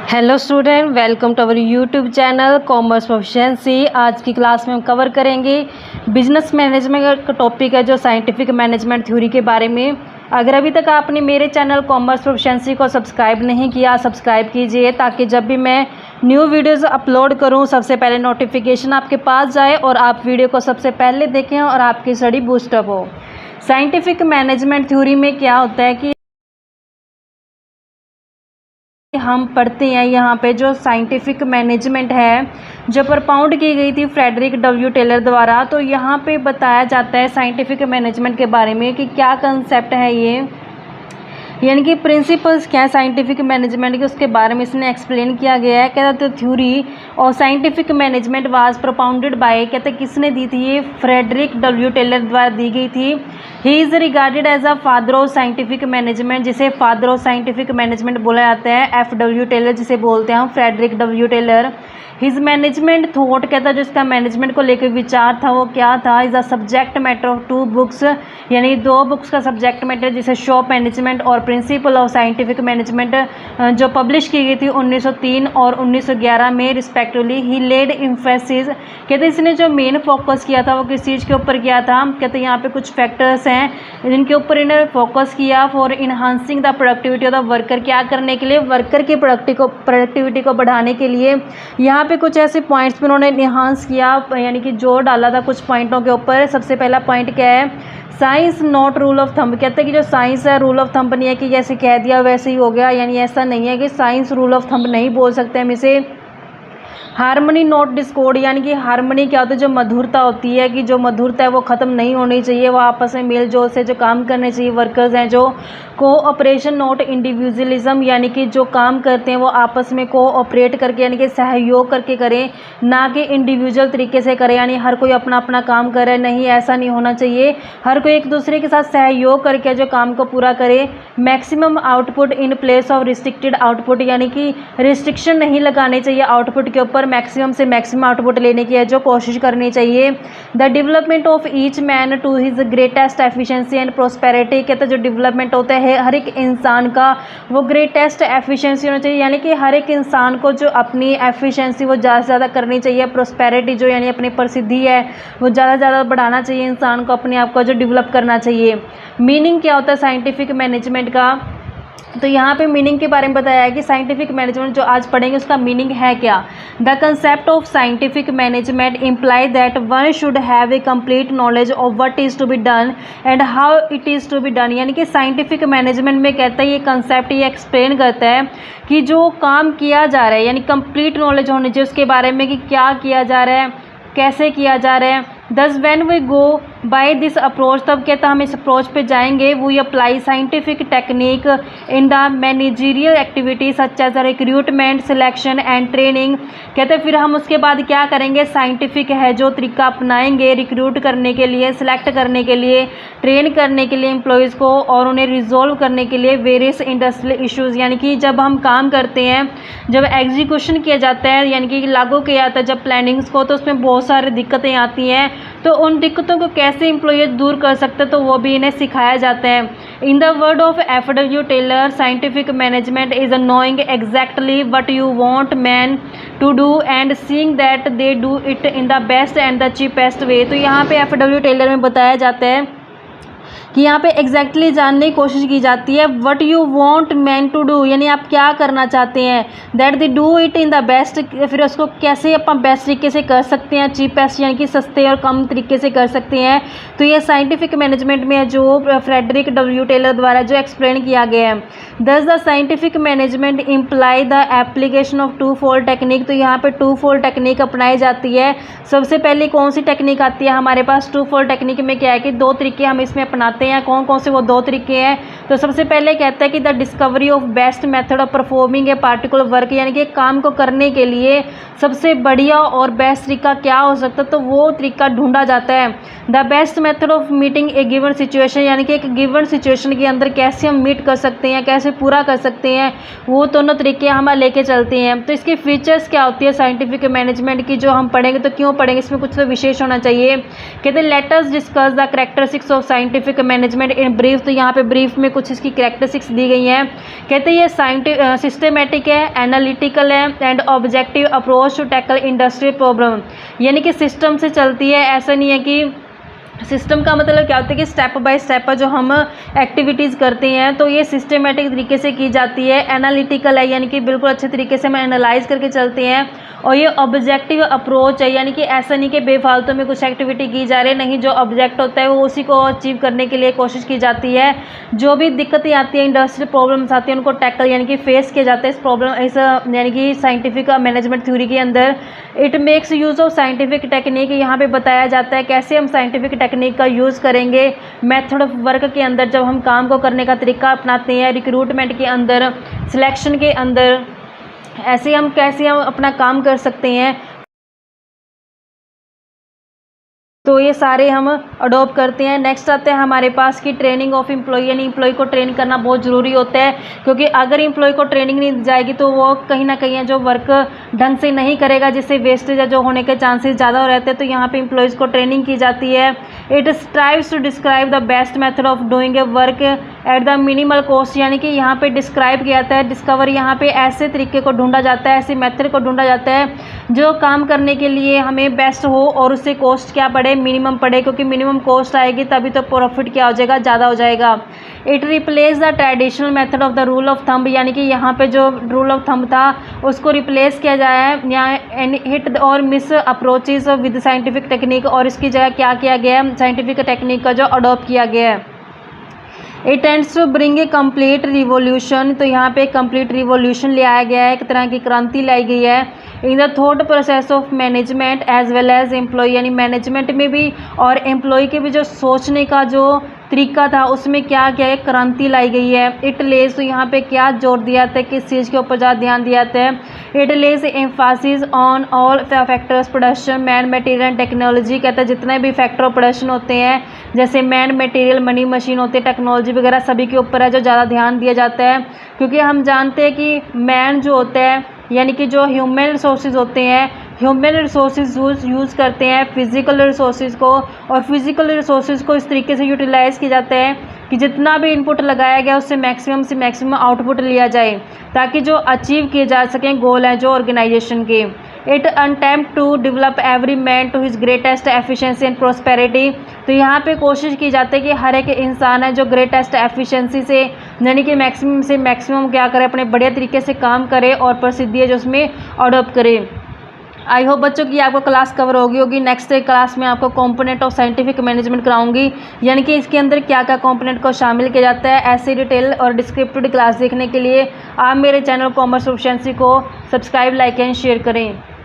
Hello student, welcome to our YouTube channel commerce proficiency. आज की class में हम कवर करेंगे बिजनेस मैनेजमेंट का टॉपिक है जो साइंटिफिक मैनेजमेंट थ्योरी के बारे में। अगर अभी तक आपने मेरे चैनल कॉमर्स प्रोफिशिएंसी को सब्सक्राइब नहीं किया, सब्सक्राइब कीजिए ताकि जब भी मैं न्यू वीडियोस अपलोड करूं सबसे पहले नोटिफिकेशन आपके पास जाए और आप वीडियो को सबसे पहले देखें और आपकी स्टडी बूस्टअप हो। साइंटिफिक मैनेजमेंट थ्योरी में क्या होता है कि हम पढ़ते हैं यहाँ पे जो साइंटिफिक मैनेजमेंट है जो प्रपाउंड की गई थी फ्रेडरिक डब्ल्यू टेलर द्वारा। तो यहाँ पे बताया जाता है साइंटिफिक मैनेजमेंट के बारे में कि क्या कंसेप्ट है ये, यानी कि प्रिंसिपल्स क्या है साइंटिफिक मैनेजमेंट के, उसके बारे में इसने एक्सप्लेन किया गया है। कहते हैं थ्योरी और scientific management was propounded bye, कहते हैं किसने दी थी ये, फ्रेडरिक डब्ल्यू टेलर द्वारा दी गई थी। He is regarded as a father of scientific management, जिसे फादर ऑफ साइंटिफिक मैनेजमेंट बोला जाता है। एफ डब्ल्यू टेलर जिसे बोलते हैं हम, Frederick W Taylor. His management thought, कहता है जो इसका मैनेजमेंट को लेकर विचार था वो क्या था, is a subject matter of 2 books, यानी 2 बुक्स का सब्जेक्ट मैटर जिसे शो मैनेजमेंट और प्रिंसिपल ऑफ साइंटिफिक मैनेजमेंट जो पब्लिश की गई थी 1903 और 1911 में रिस्पेक्टिवली। ही लेड इम्फेसिस, कहते इसने जो मेन फोकस किया था वो किस चीज़ के ऊपर किया था, कहते यहाँ पे कुछ फैक्टर्स हैं जिनके ऊपर इन्होंने फोकस किया। For enhancing the productivity of the worker, क्या करने के लिए, वर्कर की प्रोडक्टिविटी को बढ़ाने के लिए। यहाँ पे कुछ ऐसे पॉइंट्स पे उन्होंने इन्हांस किया, यानी कि जोर डाला था कुछ पॉइंटों के ऊपर। सबसे पहला पॉइंट क्या है, science not rule of thumb, कहते हैं कि जो साइंस है रूल ऑफ थंब नहीं है कि जैसे कह दिया वैसे ही हो गया, यानी ऐसा नहीं है कि साइंस रूल ऑफ थंब नहीं बोल सकते हम इसे। हारमोनी नॉट डिस्कॉर्ड, यानी कि हारमोनी क्या होता है, जो मधुरता होती है कि जो मधुरता है वो ख़त्म नहीं होनी चाहिए, वो आपस में मेल जोल से जो काम करने चाहिए वर्कर्स हैं जो। कोऑपरेशन नॉट इंडिविजुअलिज्म, यानी कि जो काम करते हैं वो आपस में कोऑपरेट करके यानी कि सहयोग करके करें, ना कि इंडिविजुअल तरीके से करें, यानी हर कोई अपना अपना काम करे, नहीं ऐसा नहीं होना चाहिए। हर कोई एक दूसरे के साथ सहयोग करके जो काम को पूरा करे। Maximum output in place of restricted output, यानी कि रिस्ट्रिक्शन नहीं लगाने चाहिए आउटपुट के ऊपर, मैक्सिमम से मैक्सिमम आउटपुट लेने की है जो कोशिश करनी चाहिए। The development of each man to his greatest efficiency and prosperity, कहते हैं जो डेवलपमेंट होता है हर एक इंसान का वो ग्रेटेस्ट एफिशिएंसी होना चाहिए, यानी कि हर एक इंसान को जो अपनी एफिशिएंसी वो ज़्यादा से ज़्यादा करनी चाहिए। प्रोस्पेरिटी जो यानी अपनी प्रसिद्धि है वो ज़्यादा से ज़्यादा बढ़ाना चाहिए, इंसान को अपने आप को जो डेवलप करना चाहिए। मीनिंग क्या होता है साइंटिफिक मैनेजमेंट का, तो यहाँ पे मीनिंग के बारे में बताया है कि साइंटिफिक मैनेजमेंट जो आज पढ़ेंगे उसका मीनिंग है क्या। The concept of scientific management imply that one should have a complete knowledge of what is to be done and how it is to be done, यानी कि साइंटिफिक मैनेजमेंट में कहता है ये कंसेप्ट ये एक्सप्लेन करता है कि जो काम किया जा रहा है यानी कंप्लीट नॉलेज होनी चाहिए उसके बारे में कि क्या किया जा रहा है, कैसे किया जा रहा है। Thus when we go by this approach, तब कहता हम इस अप्रोच पे जाएंगे। We apply scientific technique in the managerial activity such as recruitment selection and training, कहते फिर हम उसके बाद क्या करेंगे, साइंटिफिक है जो तरीका अपनाएंगे रिक्रूट करने के लिए, सिलेक्ट करने के लिए, ट्रेन करने के लिए एम्प्लॉयज़ को और उन्हें रिजोल्व करने के लिए वेरियस इंडस्ट्रियल इशूज़, यानी कि जब हम काम करते हैं जब एग्जीक्यूशन किया जाता है यानी कि लागू किया जाता है जब प्लानिंग्स को, तो उसमें बहुत सारी दिक्कतें आती हैं, तो उन दिक्कतों को कैसे एम्प्लॉयज दूर कर सकते हैं तो वो भी इन्हें सिखाया जाता है। In the word of F W Taylor, scientific management is knowing exactly what you want man to do and seeing that they do it in the best and the cheapest way. तो यहाँ पे F W Taylor में बताया जाता है कि यहाँ पे एग्जैक्टली जानने की कोशिश की जाती है what you want man to do, यानी आप क्या करना चाहते हैं, that they do it in the best, फिर उसको कैसे अपन बेस्ट तरीके से कर सकते हैं, चीपेस्ट यानी कि सस्ते और कम तरीके से कर सकते हैं। तो ये साइंटिफिक मैनेजमेंट में जो फ्रेडरिक डब्ल्यू टेलर द्वारा जो एक्सप्लेन किया गया है। दस the scientific management imply the application of 2 fold technique, तो यहाँ पे 2 फोल्ड टेक्निक अपनाई जाती है। सबसे पहले कौन सी टेक्निक आती है हमारे पास, 2 फोल्ड टेक्निक में क्या है कि 2 तरीके हम इसमें अपनाते हैं। कौन कौन से वो 2 तरीके हैं, तो सबसे पहले कहता है कि the discovery of best method of performing a particular work, यानी कि काम को करने के लिए सबसे बढ़िया और बेस्ट तरीका क्या हो सकता है तो वो तरीका ढूंढा जाता है। The best method of meeting A given situation, यानी कि एक गिवन सिचुएशन के अंदर कैसे हम मीट कर सकते हैं, कैसे पूरा कर सकते हैं, वो दोनों तरीके हम लेके चलते हैं। तो इसके फीचर्स क्या होती है साइंटिफिक मैनेजमेंट की जो हम पढ़ेंगे, तो क्यों पढ़ेंगे, इसमें कुछ तो विशेष होना चाहिए। कहते हैं let us discuss the characteristics of scientific management in brief. तो यहाँ पे ब्रीफ में कुछ इसकी कैरेक्टरिस्टिक्स दी गई हैं। कहते हैं ये सिस्टमेटिक है, एनालिटिकल है and objective approach to tackle industrial problem. यानी कि सिस्टम से चलती है, ऐसा नहीं है कि सिस्टम का मतलब क्या होता है कि स्टेप बाय स्टेप जो हम एक्टिविटीज़ करते हैं तो ये सिस्टमेटिक तरीके से की जाती है। एनालिटिकल है, यानी कि बिल्कुल अच्छे तरीके से हम एनालाइज करके चलते हैं। और ये ऑब्जेक्टिव अप्रोच है, यानी कि ऐसा नहीं कि बेफालतू में कुछ एक्टिविटी की जा रही है, नहीं, जो ऑब्जेक्ट होता है वो उसी को अचीव करने के लिए कोशिश की जाती है। जो भी दिक्कतें आती हैं, इंडस्ट्रियल प्रॉब्लम्स आती हैं, उनको टैकल यानी कि फेस किया जाता है इस प्रॉब्लम इस यानी कि साइंटिफिक मैनेजमेंट थ्योरी के अंदर। It makes use of scientific technique, यहाँ पे बताया जाता है कैसे हम साइंटिफिक टेक्निक का यूज़ करेंगे मेथड ऑफ वर्क के अंदर, जब हम काम को करने का तरीका अपनाते हैं, रिक्रूटमेंट के अंदर, सिलेक्शन के अंदर, ऐसे हम कैसे हम अपना काम कर सकते हैं। तो ये सारे हम अडॉप्ट करते हैं। नेक्स्ट आते हैं हमारे पास की ट्रेनिंग ऑफ एम्प्लॉय, यानी एम्प्लॉय को ट्रेन करना बहुत ज़रूरी होता है, क्योंकि अगर एम्प्लॉय को ट्रेनिंग नहीं दी जाएगी तो वो कहीं ना कहीं जो वर्क ढंग से नहीं करेगा, जिससे वेस्टेज जो होने के चांसेस ज़्यादा हो रहते हैं। तो यहाँ पे एम्प्लॉयज़ को ट्रेनिंग की जाती है। It strives to describe the best method of doing a work at the minimal cost, यानी कि यहाँ पे डिस्क्राइब किया जाता है, डिस्कवर, यहाँ पे ऐसे तरीके को ढूंढा जाता है, ऐसे मेथड को ढूंढा जाता है जो काम करने के लिए हमें बेस्ट हो और उससे कॉस्ट क्या पड़े, मिनिमम पड़े, क्योंकि मिनिमम कॉस्ट आएगी तभी तो प्रॉफिट क्या हो जाएगा, ज़्यादा हो जाएगा। It replace the traditional method of the rule of thumb, यानी कि यहाँ पे जो रूल ऑफ थंब था उसको रिप्लेस किया जाए यहाँ हिट और miss approaches with scientific technique, और इसकी जगह क्या किया गया है, साइंटिफिक टेक्निक का जो अडॉप्ट किया गया है। It tends to bring a complete revolution, तो यहाँ पे कंप्लीट रिवोल्यूशन ले आया गया है, एक तरह की क्रांति लाई गई है in the thought process of management as well as employ, यानी मैनेजमेंट में भी और एम्प्लॉय के भी जो सोचने का जो तरीका था उसमें क्या क्या है, क्रांति लाई गई है। इट लेज, तो यहाँ पे क्या जोर दिया जाता है, किस चीज़ के ऊपर ज़्यादा ध्यान दिया जाता है। It Lay's Mphasis on all factors production man material and technology, कहता है जितने भी फैक्टर ऑफ प्रोडक्शन होते हैं, जैसे मैन मटेरियल, मनी मशीन होते हैं, टेक्नोलॉजी वगैरह, सभी के ऊपर है जो ज़्यादा ध्यान दिया जाता है। क्योंकि हम जानते हैं कि मैन जो होता है, यानी कि जो ह्यूमन रिसोर्सेज होते हैं, ह्यूमन रिसोर्सेज यूज़ करते हैं फिज़िकल रिसोर्सेज को, और फिज़िकल रिसोर्सेज को इस तरीके से यूटिलाइज़ किया जाता है कि जितना भी इनपुट लगाया गया उससे मैक्सिमम से मैक्सिमम आउटपुट लिया जाए, ताकि जो अचीव किए जा सकें गोल हैं जो ऑर्गेनाइजेशन के। It attempt to develop every man to his greatest efficiency and prosperity, तो यहाँ पे कोशिश की जाती है कि हर एक इंसान है जो ग्रेटेस्ट एफिशिएंसी से, यानी कि मैक्सिमम से मैक्सिमम क्या करे, अपने बढ़िया तरीके से काम करे और प्रसिद्धि है जो उसमें अडॉप्ट करे। आई होप बच्चों की आपको क्लास कवर होगी। नेक्स्ट क्लास में आपको कंपोनेंट ऑफ साइंटिफिक मैनेजमेंट कराऊंगी, यानी कि इसके अंदर क्या क्या कंपोनेंट को शामिल किया जाता है। ऐसे डिटेल और डिस्क्रिप्टिव क्लास देखने के लिए आप मेरे चैनल कॉमर्स प्रोफिशिएंसी को सब्सक्राइब, लाइक एंड शेयर करें।